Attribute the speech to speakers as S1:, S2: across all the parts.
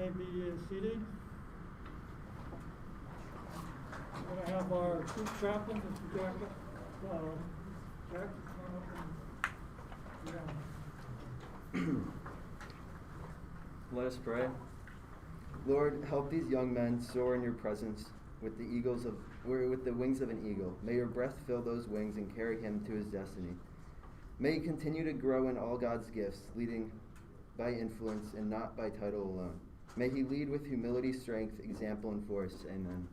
S1: may be seated. We're going to have our troop chaplain, Mr. Jack, come up and
S2: Let us pray. Lord, help these young men soar in your presence with the wings of an eagle. May your breath fill those wings and carry him to his destiny. May he continue to grow in all God's gifts, leading by influence and not by title alone. May he lead with humility, strength, example, and force. Amen.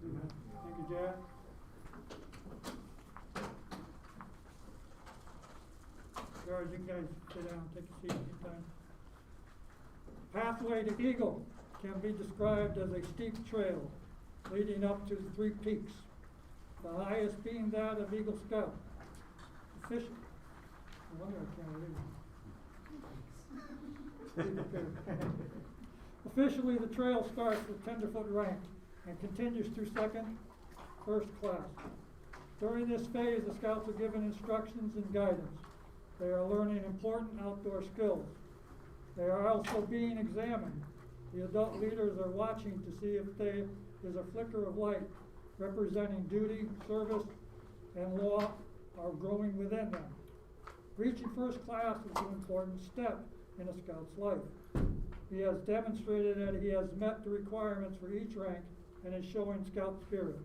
S1: Amen. Thank you, Jack. Guys, you guys sit down, take a seat anytime. Pathway to Eagle can be described as a steep trail leading up to the 3 peaks, the highest being that of Eagle Scout. No wonder I can't read. Officially, the trail starts with tenderfoot rank and continues through first class. During this phase, the scouts are given instructions and guidance. They are learning important outdoor skills. They are also being examined. The adult leaders are watching to see if there is a flicker of light representing duty, service, and law are growing within them. Reaching first class is an important step in a scout's life. He has demonstrated that he has met the requirements for each rank and is showing scout spirit.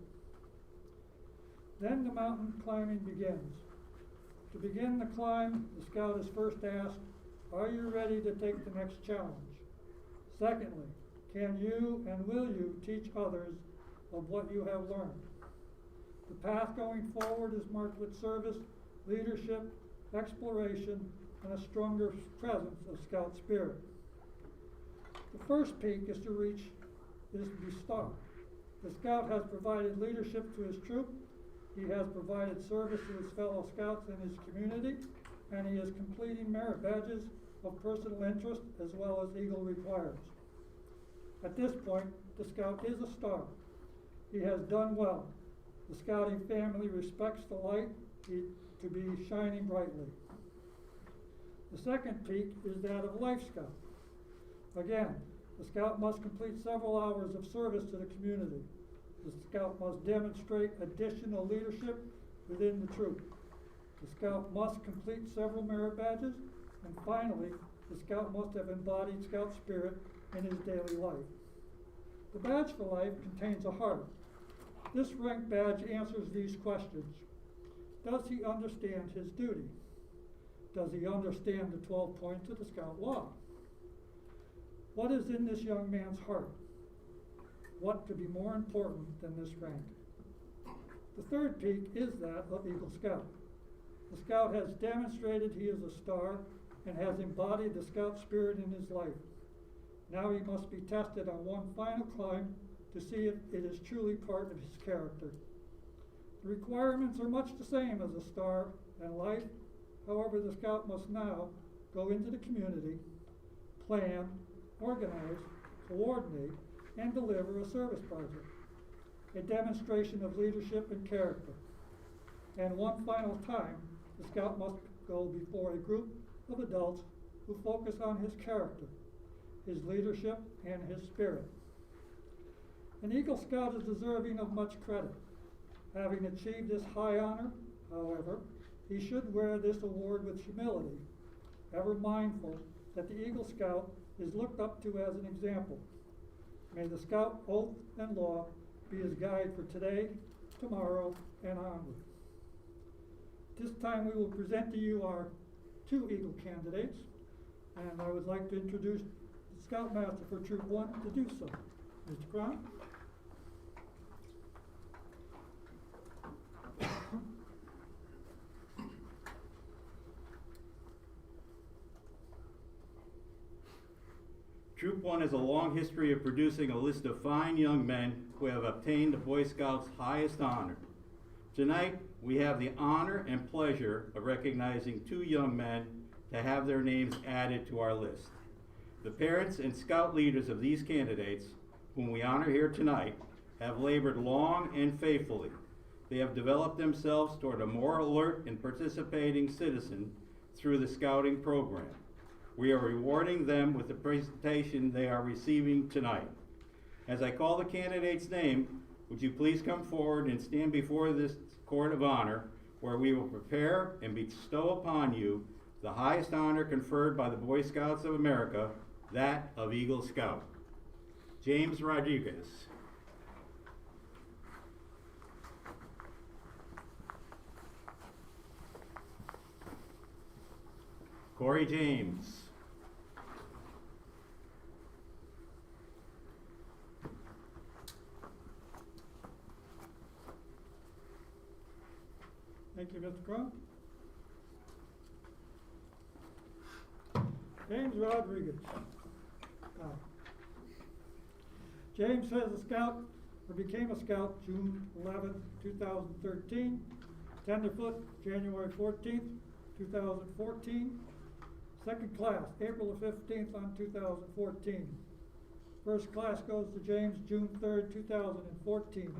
S1: Then the mountain climbing begins. To begin the climb, the scout is first asked, are you ready to take the next challenge? Secondly, can you and will you teach others of what you have learned? The path going forward is marked with service, leadership, exploration, and a stronger presence of scout spirit. The first peak is to be star. The scout has provided leadership to his troop, he has provided service to his fellow scouts and his community, and he is completing merit badges of personal interest as well as Eagle requires. At this point, the scout is a star. He has done well. The scouting family respects the light to be shining brightly. The second peak is that of Life Scout. Again, the scout must complete several hours of service to the community. The scout must demonstrate additional leadership within the troop. The scout must complete several merit badges, and finally, the scout must have embodied scout spirit in his daily life. The badge for life contains a heart. This rank badge answers these questions. Does he understand his duty? Does he understand the 12 points of the Scout Law? What is in this young man's heart? What could be more important than this rank? The third peak is that of Eagle Scout. The scout has demonstrated he is a star and has embodied the scout spirit in his life. Now he must be tested on one final climb to see if it is truly part of his character. The requirements are much the same as a star and life. However, the scout must now go into the community, plan, organize, coordinate, and deliver a service project, a demonstration of leadership and character. And one final time, the scout must go before a group of adults who focus on his character, his leadership, and his spirit. An Eagle Scout is deserving of much credit. Having achieved this high honor, however, he should wear this award with humility, ever mindful that the Eagle Scout is looked up to as an example. May the Scout oath and law be his guide for today, tomorrow, and onward. This time we will present to you our 2 Eagle candidates, and I would like to introduce the Scoutmaster for Troop 1 to do so. Mr. Cron.
S3: Troop 1 has a long history of producing a list of fine young men who have obtained the Boy Scouts' highest honor. Tonight, we have the honor and pleasure of recognizing 2 young men to have their names added to our list. The parents and scout leaders of these candidates, whom we honor here tonight, have labored long and faithfully. They have developed themselves toward a more alert and participating citizen through the scouting program. we are rewarding them with the presentation they are receiving tonight. As I call the candidate's name, would you please come forward and stand before this court of honor, where we will prepare and bestow upon you the highest honor conferred by the Boy Scouts of America, that of Eagle Scout. James Rodriguez. Corey James.
S1: Thank you, Mr. Crump. James Rodriguez. James was a scout, or became a scout June 11, 2013. Tenderfoot, January 14th, 2014. Second class, April the 15th on 2014. First class goes to James, June 3rd, 2014.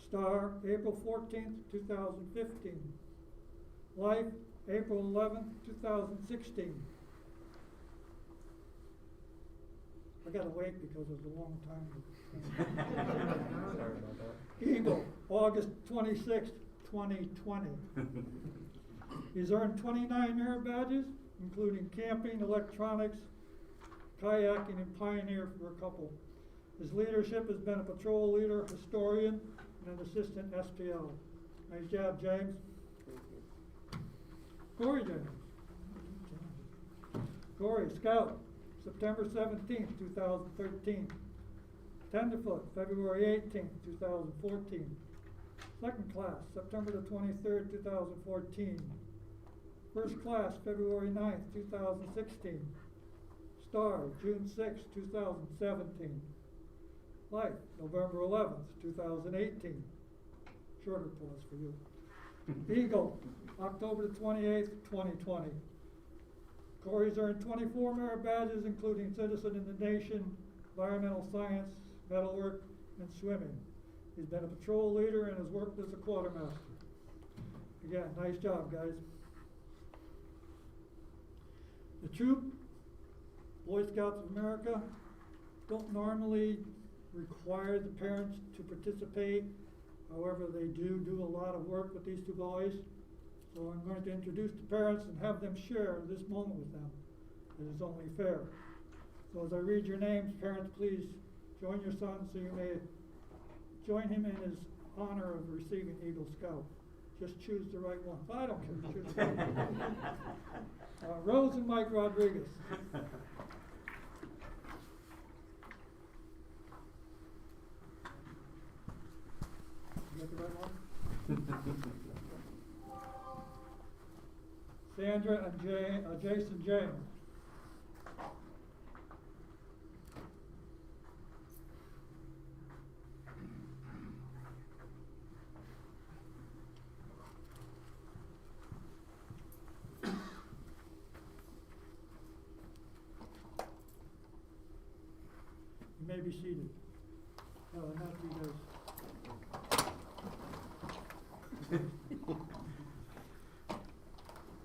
S1: Star, April 14th, 2015. Life, April 11th, 2016. I gotta wait because it was a long time.
S4: Sorry about that.
S1: Eagle, August 26th, 2020. He's earned 29 merit badges, including camping, electronics, kayaking, and pioneer for a couple. His leadership has been a patrol leader, historian, and an assistant SPL. Nice job, James. Corey James. Corey, Scout, September 17th, 2013. Tenderfoot, February 18th, 2014. Second class, September the 23rd, 2014. First class, February 9th, 2016. Star, June 6th, 2017. Life, November 11th, 2018. Shorter pause for you. Eagle, October the 28th, 2020. Corey's earned 24 merit badges, including Citizen in the Nation, Environmental Science, Metalwork, and Swimming. He's been a patrol leader and has worked as a quartermaster. Again, nice job, guys. The troop, Boy Scouts of America, don't normally require the parents to participate. However, they do a lot of work with these two boys. So I'm going to introduce the parents and have them share this moment with them. It is only fair. So as I read your names, parents, please join your son so you may join him in his honor of receiving Eagle Scout. Just choose the right one. But I don't care. Choose the right one. Rose and Mike Rodriguez. You got the right one? Sandra and Jason James. You may be seated. Not you guys.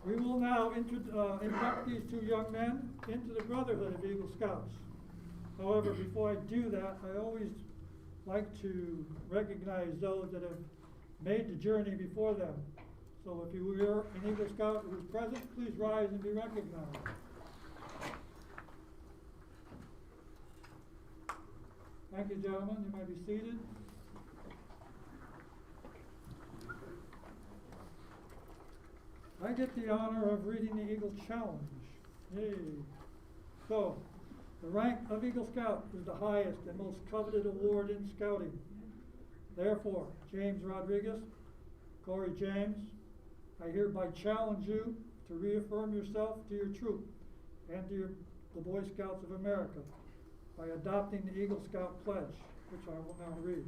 S1: We will now induct these two young men into the Brotherhood of Eagle Scouts. However, before I do that, I always like to recognize those that have made the journey before them. So if you are an Eagle Scout who is present, please rise and be recognized. Thank you, gentlemen. You may be seated. I get the honor of reading the Eagle Challenge. Yay. So, the rank of Eagle Scout is the highest and most coveted award in scouting. Therefore, James Rodriguez, Corey James, I hereby challenge you to reaffirm yourself to your troop and to the Boy Scouts of America by adopting the Eagle Scout Pledge, which I will now read.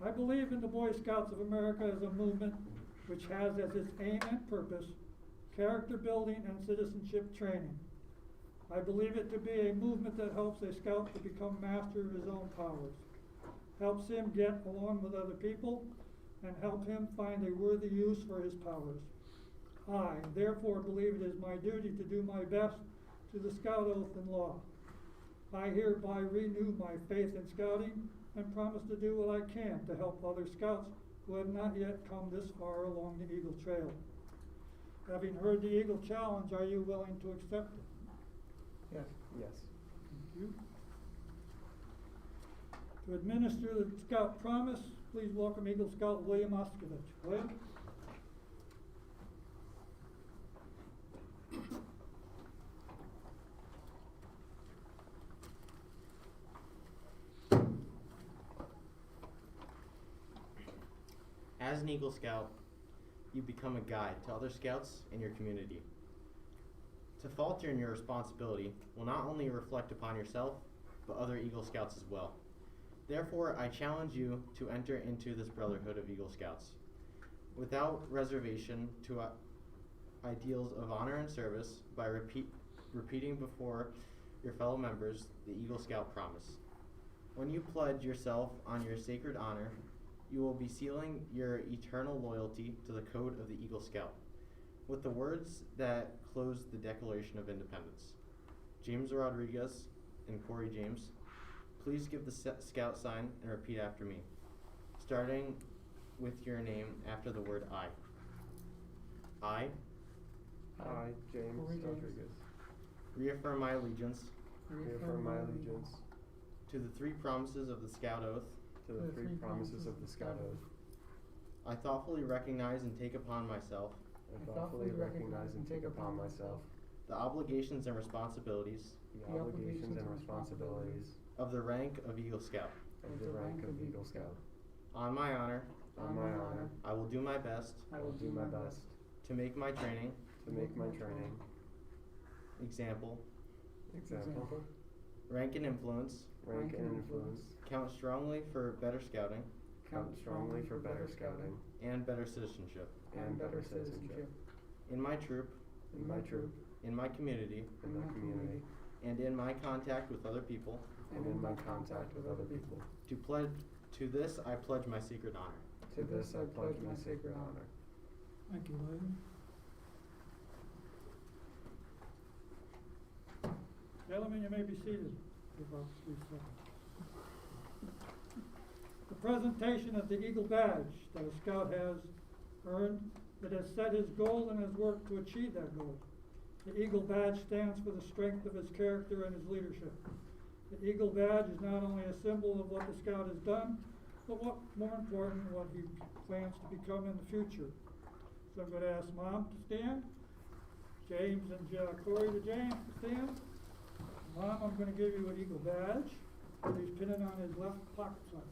S1: I believe in the Boy Scouts of America as a movement which has as its aim and purpose character building and citizenship training. I believe it to be a movement that helps a scout to become master of his own powers, helps him get along with other people, and help him find a worthy use for his powers. I therefore believe it is my duty to do my best to the Scout oath and law. I hereby renew my faith in scouting and promise to do what I can to help other scouts who have not yet come this far along the Eagle Trail. Having heard the Eagle Challenge, are you willing to accept it?
S4: Yes. Yes.
S1: Thank you. To administer the Scout promise, please welcome Eagle Scout William Oskovich. William?
S5: As an Eagle Scout, you become a guide to other scouts in your community. To falter in your responsibility will not only reflect upon yourself, but other Eagle Scouts as well. Therefore, I challenge you to enter into this brotherhood of Eagle Scouts without reservation to ideals of honor and service by repeating before your fellow members the Eagle Scout promise. When you pledge yourself on your sacred honor, you will be sealing your eternal loyalty to the code of the Eagle Scout with the words that close the Declaration of Independence. James Rodriguez and Corey James, please give the Scout sign and repeat after me, starting with your name after the word I. I
S4: James
S1: Corey James.
S4: Rodriguez,
S5: reaffirm my allegiance
S4: reaffirm my allegiance
S5: to the three promises of the Scout Oath.
S4: to the three promises of the Scout Oath.
S5: I thoughtfully recognize and take upon myself
S4: I thoughtfully recognize and take upon myself
S5: the obligations and responsibilities
S4: the obligations and responsibilities
S5: of the rank of Eagle Scout.
S4: of the rank of Eagle Scout.
S5: On my honor,
S4: On my honor,
S5: I will do my best
S4: I will do my best
S5: to make my training,
S4: to make my training,
S5: example,
S4: example,
S5: rank and influence
S4: rank and influence,
S5: count strongly for better scouting
S4: count strongly for better scouting
S5: and better citizenship.
S4: and better citizenship.
S5: In my troop,
S4: In my troop,
S5: in my community,
S4: in my community,
S5: and in my contact with other people,
S4: and in my contact with other people.
S5: to this I pledge my secret honor.
S4: To this I pledge my sacred honor.
S1: Thank you, William. Gentlemen, you may be seated for about 3 seconds. The presentation of the Eagle Badge that a Scout has earned, that has set his goal and has worked to achieve that goal. The Eagle Badge stands for the strength of his character and his leadership. The Eagle Badge is not only a symbol of what the Scout has done, but what, more important, what he plans to become in the future. So I'm going to ask Mom to stand, James and Corey to James to stand. Mom, I'm going to give you an Eagle Badge, and he's pinning on his left pocket side.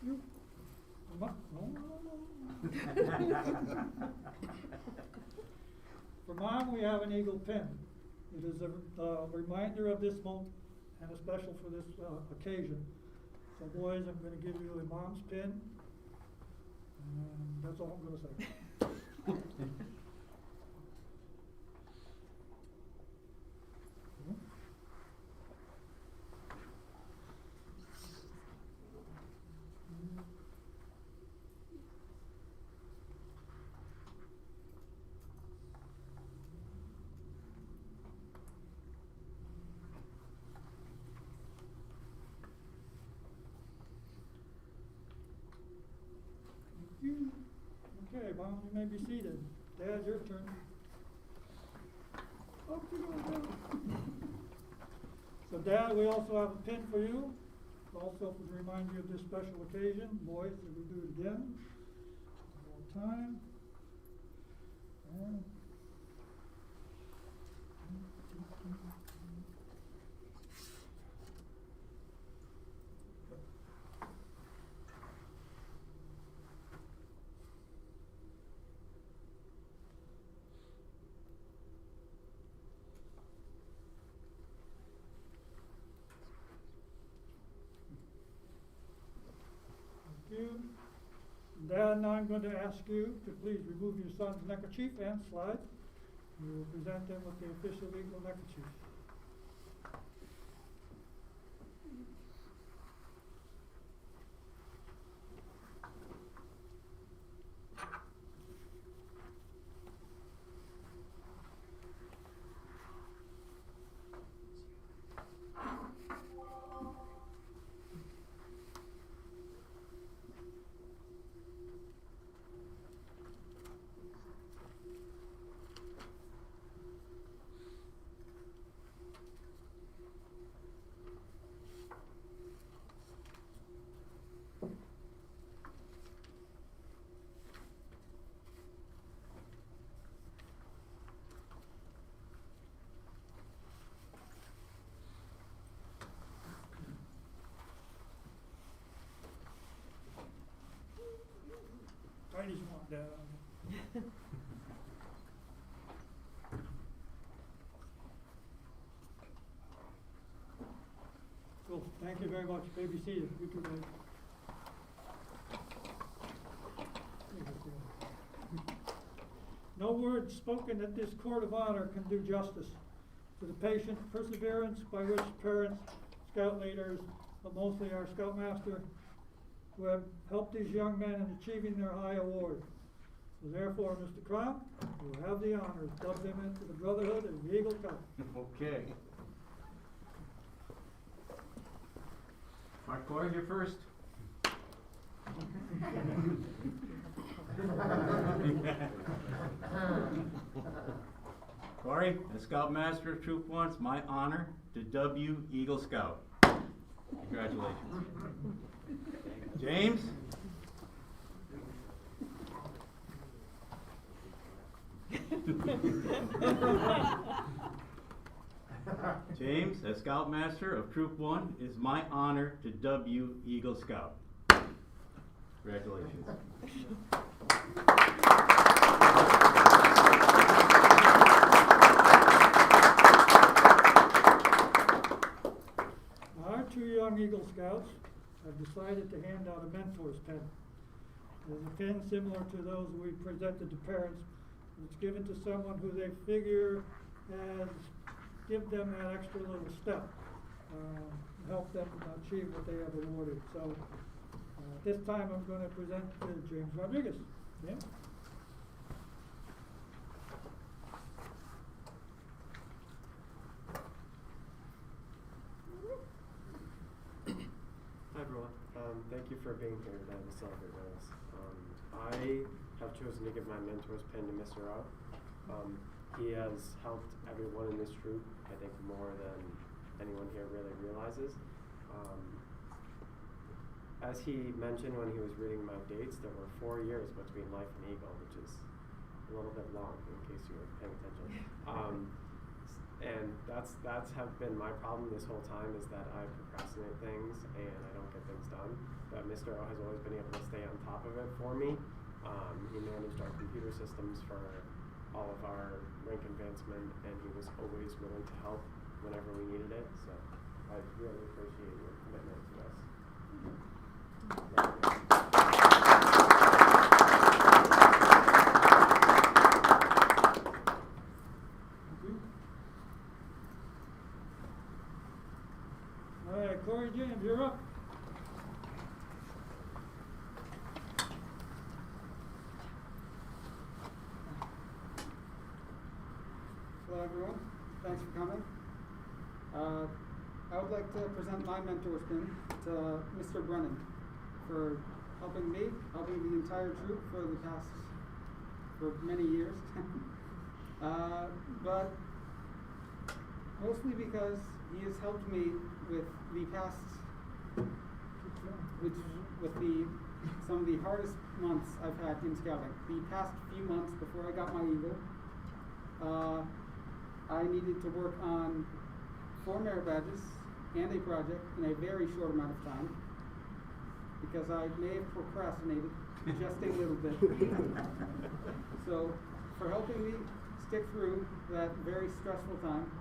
S1: You, no. For Mom, we have an eagle pin. It is a reminder of this moment and a special for this occasion. So boys, I'm going to give you a Mom's pin. And that's all I'm going to say. Okay, Mom, you may be seated. Dad, your turn. Up you go, Dad. So, Dad, we also have a pin for you. Also to remind you of this special occasion. Boys, if we do it again. One more time. And you. Dad, now I'm going to ask you to please remove your son's neckerchief and slide. We will present them with the official Eagle neckerchief. Tiny's want Dad on it. Cool, thank you very much. Baby, see you. You too, guys. No word spoken at this court of honor can do justice to the patient perseverance by which parents, scout leaders, but mostly our scoutmaster, who have helped these young men in achieving their high award. So therefore, Mr. Crown, you will have the honors, dub them into the Brotherhood of the Eagle Scout.
S3: Okay. Mark Corey, you're first. Corey, as Scoutmaster of Troop 1, it's my honor to dub you Eagle Scout. Congratulations. James? James, as Scoutmaster of Troop 1, it is my honor to dub you Eagle Scout. Congratulations.
S1: Our two young Eagle Scouts have decided to hand out a mentor's pen. It is a pen similar to those we presented to parents. It's given to someone who they figure has give them that extra little step, help them achieve what they have awarded. So this time I'm going to present to James Rodriguez. James?
S4: Hi everyone. Thank you for being here today to celebrate with us. I have chosen to give my mentor's pen to Mr. O. He has helped everyone in this troop, I think, more than anyone here really realizes. As he mentioned when he was reading my dates, there were 4 years between Life and Eagle, which is a little bit long in case you were paying attention. And that's have been my problem this whole time, is that I procrastinate things and I don't get things done. But Mr. O has always been able to stay on top of it for me. He managed our computer systems for all of our rank advancement, and he was always willing to help whenever we needed it. So I really appreciate your commitment to us.
S1: All right, Corey James, you're up.
S6: Hello everyone, thanks for coming. I would like to present my mentor's pin to Mr. Brennan for helping me, helping the entire troop for many years. But mostly because he has helped me with some of the hardest months I've had in scouting. The past few months before I got my Eagle, I needed to work on 4 merit badges and a project in a very short amount of time, because I may have procrastinated just a little bit. So, for helping me stick through that very stressful time,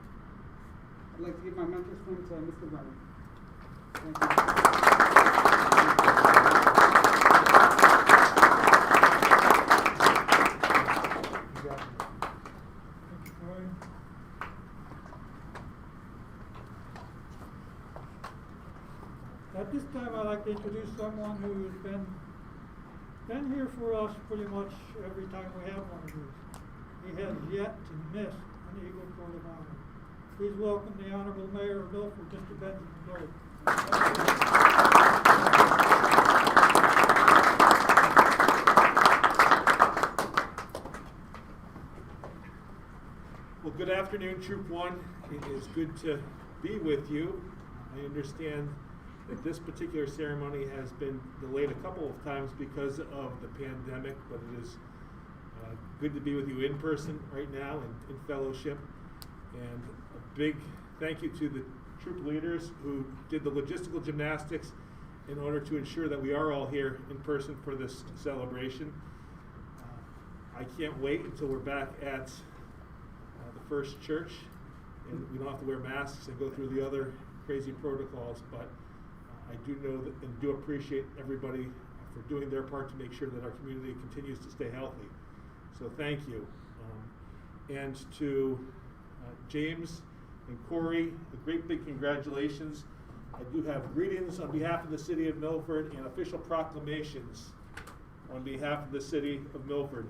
S6: I'd like to give my mentor's pin to Mr. Brennan. Thank you.
S1: someone who's been here for us pretty much every time we have one of these. He has yet to miss an Eagle Court of Honor. Please welcome the Honorable Mayor of Milford, Mr. Benjamin Blake.
S7: Well, good afternoon, Troop 1. It is good to be with you. I understand that this particular ceremony has been delayed a couple of times because of the pandemic, but it is good to be with you in person right now and in fellowship. And a big thank you to the troop leaders who did the logistical gymnastics in order to ensure that we are all here in person for this celebration. I can't wait until we're back at the First Church and we don't have to wear masks and go through the other crazy protocols, but I do know that and do appreciate everybody for doing their part to make sure that our community continues to stay healthy. So thank you. And to James and Corey, a great big congratulations. I do have greetings on behalf of the City of Milford and official proclamations on behalf of the City of Milford.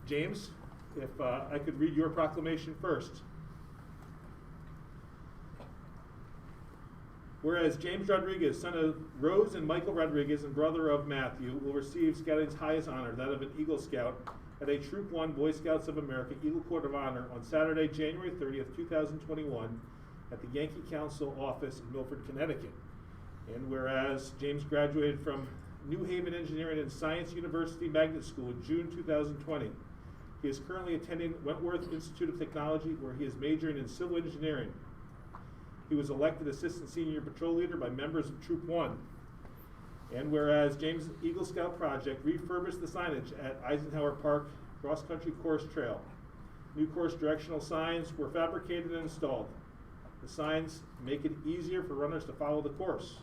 S7: James, if I could read your proclamation first. Whereas James Rodriguez, son of Rose and Michael Rodriguez and brother of Matthew, will receive scouting's highest honor, that of an Eagle Scout, at a Troop 1 Boy Scouts of America Eagle Court of Honor on Saturday, January 30th, 2021 at the Yankee Council office in Milford, Connecticut. And whereas James graduated from New Haven Engineering and Science University Magnet School in June 2020. He is currently attending Wentworth Institute of Technology, where he is majoring in civil engineering. He was elected Assistant Senior Patrol Leader by members of Troop 1. And whereas James' Eagle Scout project refurbished the signage at Eisenhower Park Cross Country Course Trail. New course directional signs were fabricated and installed. The signs make it easier for runners to follow the course.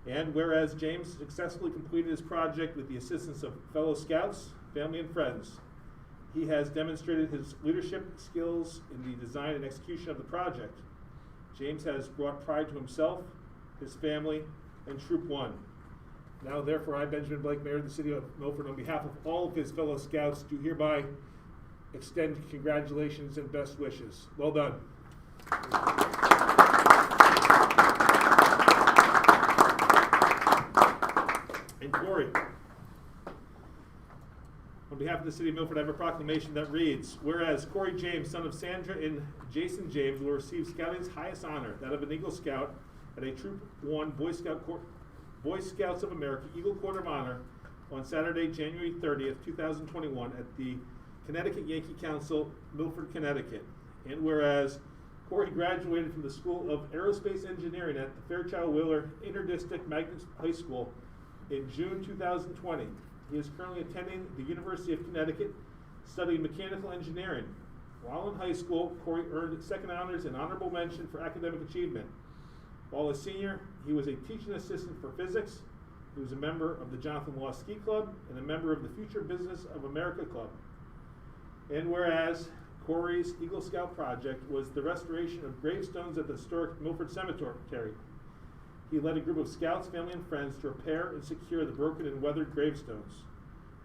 S7: And whereas James successfully completed his project with the assistance of fellow scouts, family, and friends, he has demonstrated his leadership skills in the design and execution of the project. James has brought pride to himself, his family, and Troop 1. Now, therefore, I, Benjamin Blake, Mayor of the City of Milford, on behalf of all of his fellow scouts, do hereby extend congratulations and best wishes. Well done. And Corey, on behalf of the City of Milford, I have a proclamation that reads, whereas Corey James, son of Sandra and Jason James, will receive scouting's highest honor, that of an Eagle Scout, at a Troop 1 Boy Scouts of America Eagle Court of Honor on Saturday, January 30th, 2021 at the Connecticut Yankee Council, Milford, Connecticut. And whereas Corey graduated from the School of Aerospace Engineering at the Fairchild Wheeler Interdistrict Magnet High School in June 2020. He is currently attending the University of Connecticut, studying mechanical engineering. While in high school, Corey earned second honors and honorable mention for academic achievement. While a senior, he was a teaching assistant for physics. He was a member of the Jonathan Law Ski Club and a member of the Future Business of America Club. And whereas Corey's Eagle Scout project was the restoration of gravestones at the historic Milford Cemetery. He led a group of scouts, family, and friends to repair and secure the broken and weathered gravestones.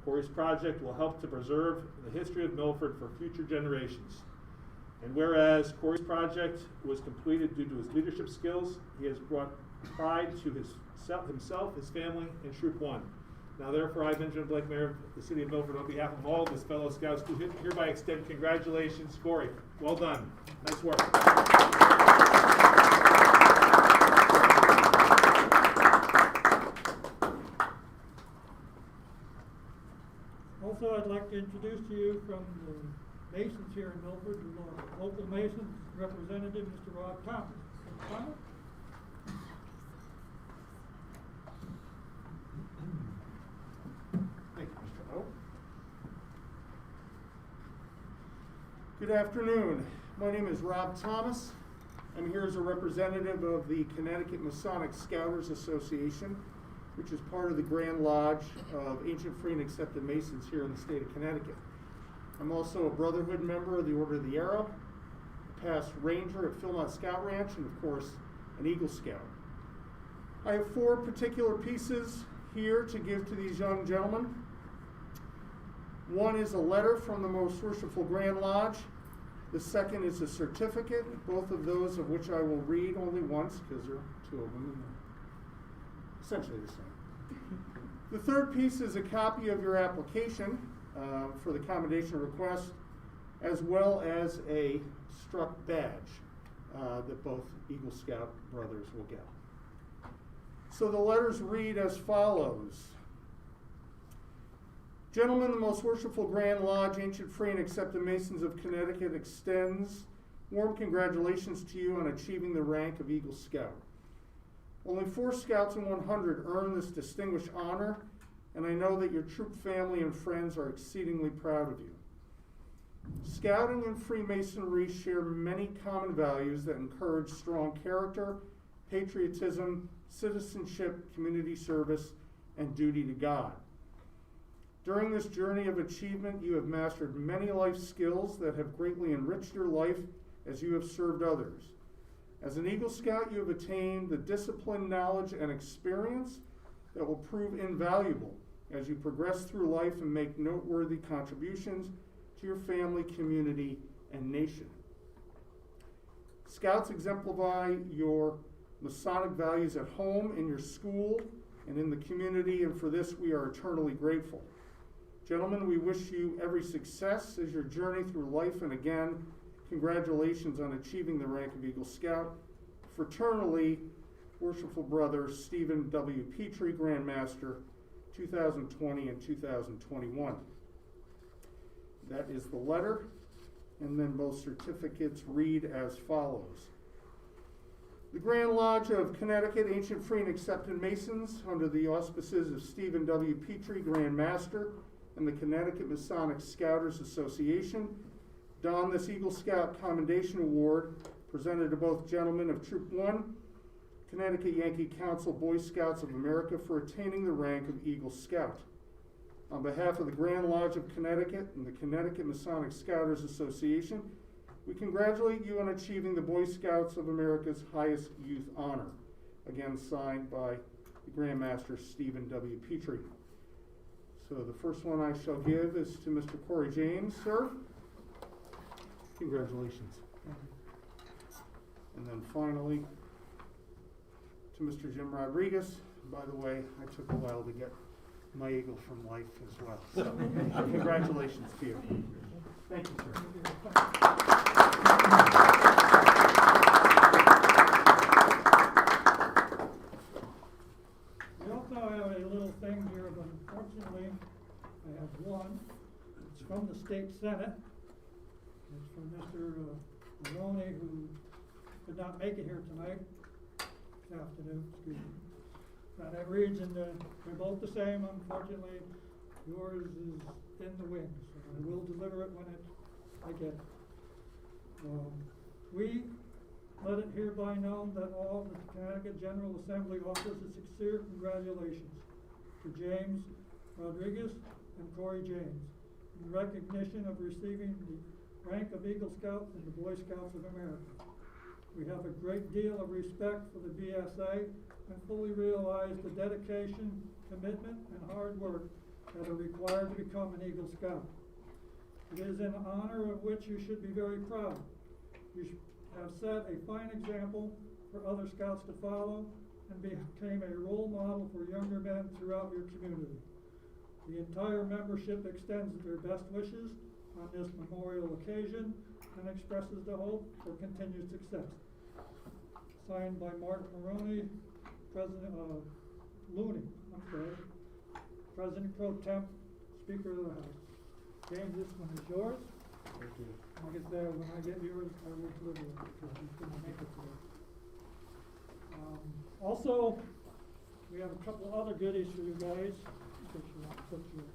S7: Corey's project will help to preserve the history of Milford for future generations. And whereas Corey's project was completed due to his leadership skills, he has brought pride to himself, his family, and Troop 1. Now, therefore, I, Benjamin Blake, Mayor of the City of Milford, on behalf of all of his fellow scouts, do hereby extend congratulations. Corey, well done. Nice work.
S1: Also, I'd like to introduce to you from the Masons here in Milford, the local Masons representative, Mr. Rob Thomas. Mr. Thomas?
S8: Thank you, Mr. O. Good afternoon. My name is Rob Thomas. I'm here as a representative of the Connecticut Masonic Scouters Association, which is part of the Grand Lodge of Ancient Free and Accepted Masons here in the state of Connecticut. I'm also a Brotherhood member of the Order of the Arrow, a past ranger at Philmont Scout Ranch, and of course, an Eagle Scout. I have 4 particular pieces here to give to these young gentlemen. One is a letter from the Most Worshipful Grand Lodge. The second is a certificate, both of those of which I will read only once because there are 2 of them and they're essentially the same. The third piece is a copy of your application for the commendation request, as well as a struck badge that both Eagle Scout brothers will get. So the letters read as follows. Gentlemen, the Most Worshipful Grand Lodge, Ancient Free and Accepted Masons of Connecticut extends warm congratulations to you on achieving the rank of Eagle Scout. Only 4 Scouts in 100 earn this distinguished honor, and I know that your troop family and friends are exceedingly proud of you. Scouting and Freemasonry share many common values that encourage strong character, patriotism, citizenship, community service, and duty to God. During this journey of achievement, you have mastered many life skills that have greatly enriched your life as you have served others. As an Eagle Scout, you have attained the discipline, knowledge, and experience that will prove invaluable as you progress through life and make noteworthy contributions to your family, community, and nation. Scouts exemplify your Masonic values at home, in your school, and in the community, and for this we are eternally grateful. Gentlemen, we wish you every success as your journey through life, and again, congratulations on achieving the rank of Eagle Scout. Fraternally, Worshipful Brother Stephen W. Petrie, Grand Master, 2020 and 2021. That is the letter, and then both certificates read as follows. The Grand Lodge of Connecticut, Ancient Free and Accepted Masons, under the auspices of Stephen W. Petrie, Grand Master, and the Connecticut Masonic Scouters Association, don this Eagle Scout Commendation Award presented to both gentlemen of Troop 1, Connecticut Yankee Council Boy Scouts of America, for attaining the rank of Eagle Scout. On behalf of the Grand Lodge of Connecticut and the Connecticut Masonic Scouters Association, we congratulate you on achieving the Boy Scouts of America's highest youth honor. Again, signed by the Grand Master Stephen W. Petrie. So the first one I shall give is to Mr. Corey James, sir. Congratulations. And then finally, to Mr. Jim Rodriguez. By the way, I took a while to get my eagle from life as well. So congratulations to you. Thank you, sir.
S1: We also have a little thing here, but unfortunately, I have one. It's from the State Senate. It's from Mr. Maroney, who could not make it here tonight, this afternoon, excuse me. And it reads, and they're both the same, unfortunately. Yours is in the wings, so I will deliver it when I get it. We let it hereby known that all the Connecticut General Assembly offers a sincere congratulations to James Rodriguez and Corey James in recognition of receiving the rank of Eagle Scout in the Boy Scouts of America. We have a great deal of respect for the BSA and fully realize the dedication, commitment, and hard work that are required to become an Eagle Scout. It is an honor of which you should be very proud. You have set a fine example for other Scouts to follow and became a role model for younger men throughout your community. The entire membership extends their best wishes on this memorial occasion and expresses the hope for continued success. Signed by Mark Maroney, President Looney, President Pro Temp, Speaker of the House. James, this one is yours.
S8: Thank you.
S1: Like I said, when I get yours, I will deliver it because you couldn't make it today. Also, we have a couple other goodies for you guys. In case you want to put your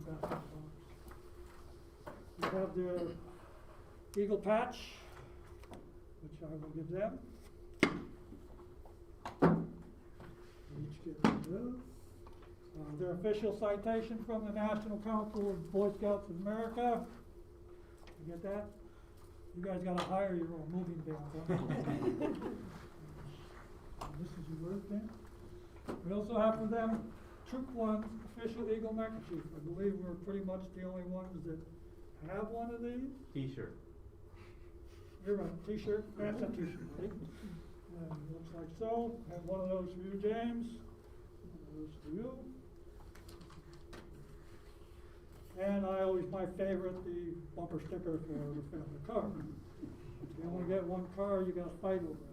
S1: basket box. We have the Eagle Patch, which I will give them. Each get those. Their official citation from the National Council of Boy Scouts of America. You get that? You guys gotta hire your own moving band, huh? this is yours, Dan. We also have for them Troop 1's official Eagle neckerchief. I believe we're pretty much the only ones that have one of these.
S3: T-shirt.
S1: You're right, t-shirt, that's a t-shirt, right? And it looks like so. Have one of those for you, James. One of those for you. And my favorite, the bumper sticker for the family car. If you only get one car, you gotta fight over it.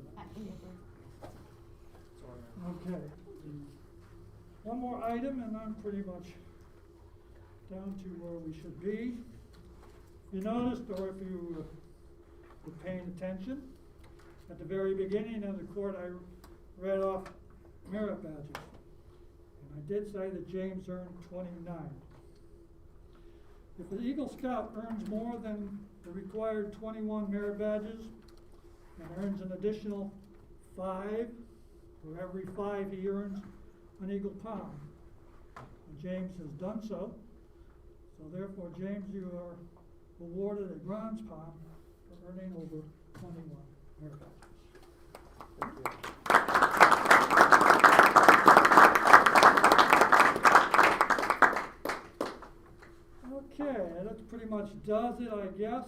S1: Okay. One more item and I'm pretty much down to where we should be. You noticed, or if you were paying attention, at the very beginning of the court I read off merit badges. And I did say that James earned 29. If an Eagle Scout earns more than the required 21 merit badges and earns an additional 5, for every 5 he earns an Eagle Palm. And James has done so. So therefore, James, you are awarded a Bronze Palm for earning over 21 merit badges. Okay, that pretty much does it, I guess.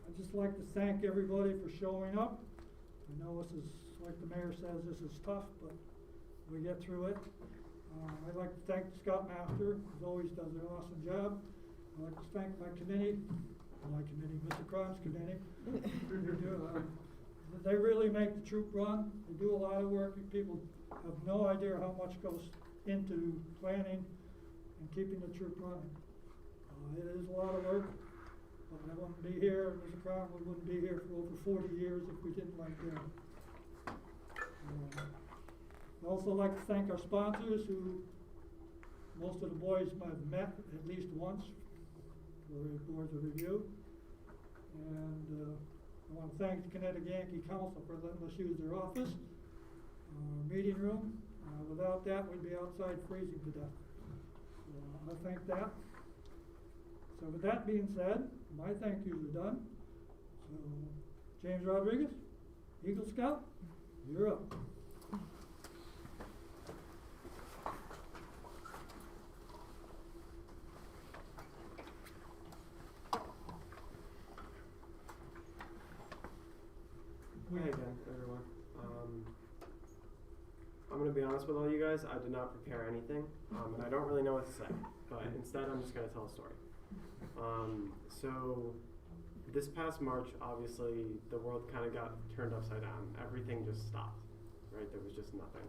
S1: I'd just like to thank everybody for showing up. I know this is, like the mayor says, this is tough, but we get through it. I'd like to thank the Scoutmaster, who always does an awesome job. I'd like to thank my committee, Mr. Cron's committee. They really make the troop run. They do a lot of work. People have no idea how much goes into planning and keeping the troop running. It is a lot of work, but I wouldn't be here, Mr. Cron, we wouldn't be here for over 40 years if we didn't like them. I'd also like to thank our sponsors who most of the boys have met at least once for boards of review. And I want to thank the Connecticut Yankee Council for letting us use their office, meeting room. Without that, we'd be outside freezing to death. So I thank that. So with that being said, my thank yous are done. So James Rodriguez, Eagle Scout, you're up.
S4: Hey again, everyone. I'm going to be honest with all you guys. I did not prepare anything, and I don't really know what to say. But instead, I'm just going to tell a story. So this past March, obviously, the world kind of got turned upside down. Everything just stopped, right? There was just nothing.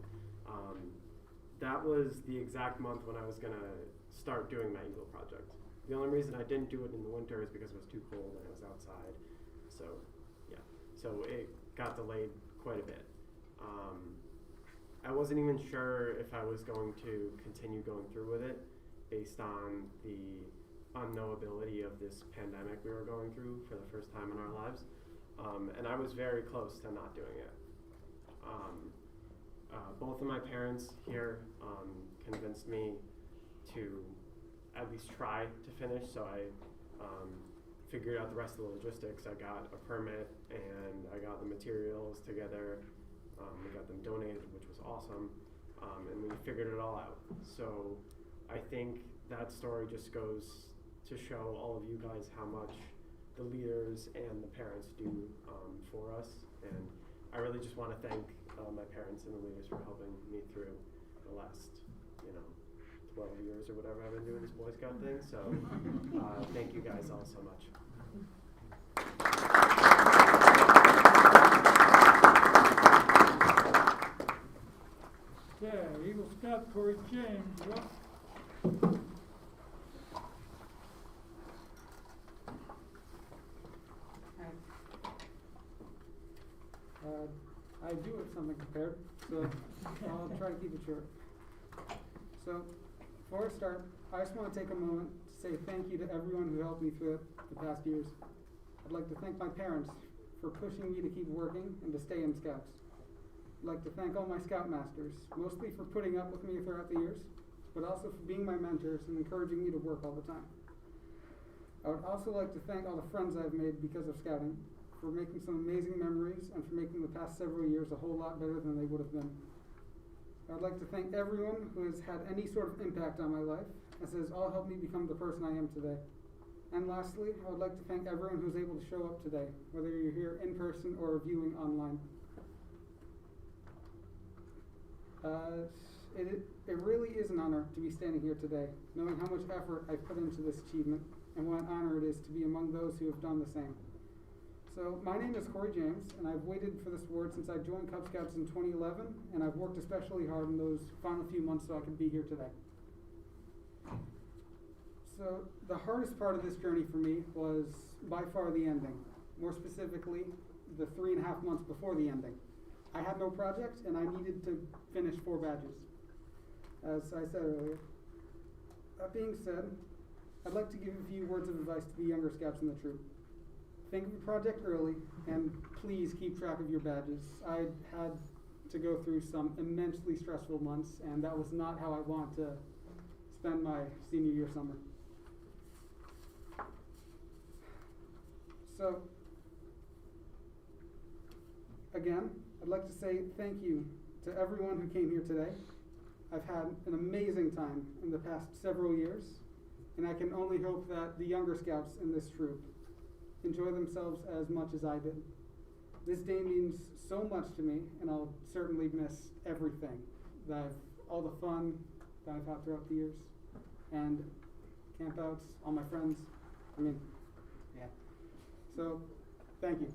S4: That was the exact month when I was going to start doing my Eagle project. The only reason I didn't do it in the winter is because it was too cold and it was outside. So, yeah. So it got delayed quite a bit. I wasn't even sure if I was going to continue going through with it based on the unknowability of this pandemic we were going through for the first time in our lives. And I was very close to not doing it. Both of my parents here convinced me to at least try to finish, so I figured out the rest of the logistics. I got a permit and I got the materials together. We got them donated, which was awesome, and we figured it all out. So I think that story just goes to show all of you guys how much the leaders and the parents do for us. And I really just want to thank my parents and the leaders for helping me through the last, 12 years or whatever I've been doing this Boy Scout thing. So thank you guys all so much.
S1: Okay, Eagle Scout Corey James, you're up.
S6: I do have something prepared, so I'll try to keep it short. So, before I start, I just want to take a moment to say thank you to everyone who helped me through the past years. I'd like to thank my parents for pushing me to keep working and to stay in Scouts. I'd like to thank all my Scoutmasters, mostly for putting up with me throughout the years, but also for being my mentors and encouraging me to work all the time. I would also like to thank all the friends I've made because of Scouting, for making some amazing memories and for making the past several years a whole lot better than they would have been. I would like to thank everyone who has had any sort of impact on my life, as it has all helped me become the person I am today. And lastly, I would like to thank everyone who's able to show up today, whether you're here in person or viewing online. It really is an honor to be standing here today, knowing how much effort I've put into this achievement and what an honor it is to be among those who have done the same. So, my name is Corey James, and I've waited for this award since I joined Cub Scouts in 2011, and I've worked especially hard in those final few months so I could be here today. So, the hardest part of this journey for me was by far the ending. More specifically, the 3.5 months before the ending. I had no project, and I needed to finish 4 badges, as I said earlier. That being said, I'd like to give a few words of advice to the younger scouts in the troop. Think of a project early, and please keep track of your badges. I had to go through some immensely stressful months, and that was not how I want to spend my senior year summer. So, again, I'd like to say thank you to everyone who came here today. I've had an amazing time in the past several years, and I can only hope that the younger scouts in this troop enjoy themselves as much as I did. This day means so much to me, and I'll certainly miss everything all the fun that I've had throughout the years, and campouts, all my friends. Yeah. So, thank you.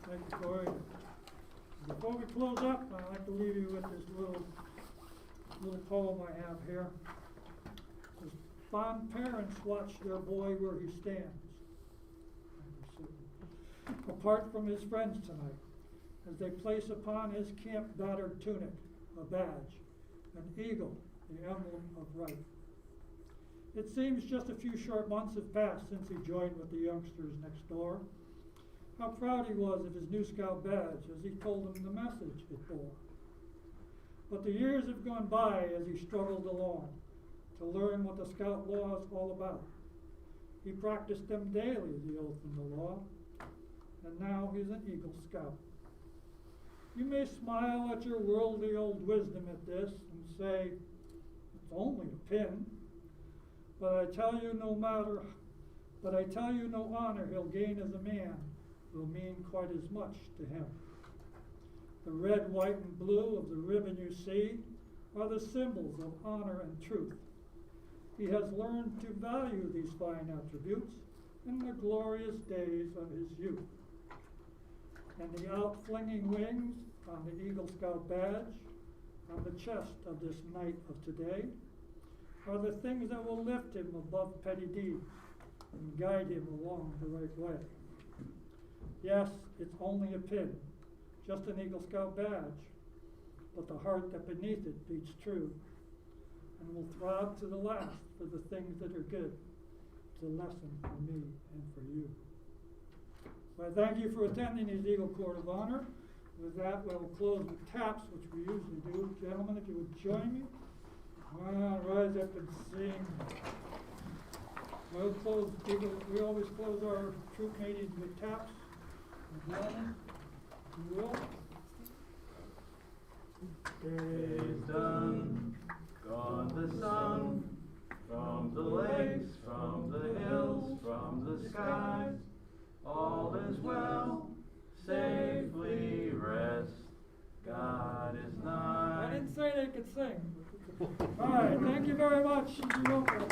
S1: Thank you, Corey. Before we close up, I'd like to leave you with this little poem I have here. It says, fond parents watch their boy where he stands, apart from his friends tonight, as they place upon his camp-battered tunic a badge, an eagle, the emblem of right. It seems just a few short months have passed since he joined with the youngsters next door. How proud he was of his new scout badge as he told them the message it bore. But the years have gone by as he struggled along to learn what the scout law is all about. He practiced them daily, the oath and the law, and now he's an Eagle Scout. You may smile at your worldly old wisdom at this and say, it's only a pin, but I tell you no honor he'll gain as a man will mean quite as much to him. The red, white, and blue of the ribbon you see are the symbols of honor and truth. He has learned to value these fine attributes in the glorious days of his youth. And the outflinging wings on the Eagle Scout badge on the chest of this knight of today are the things that will lift him above petty deeds and guide him along the right way. Yes, it's only a pin, just an Eagle Scout badge, but the heart that beneath it beats true and will throb to the last for the things that are good. It's a lesson for me and for you. Well, thank you for attending these Eagle Court of Honor. With that, we'll close with taps, which we usually do. Gentlemen, if you would join me. Rise up and sing. We always close our troop meetings with taps. Gentlemen, you will.
S9: Day's done, gone the sun, from the lakes, from the hills, from the skies, all is well, safely rest, God is nigh.
S1: I didn't say they could sing. All right, thank you very much. You're welcome.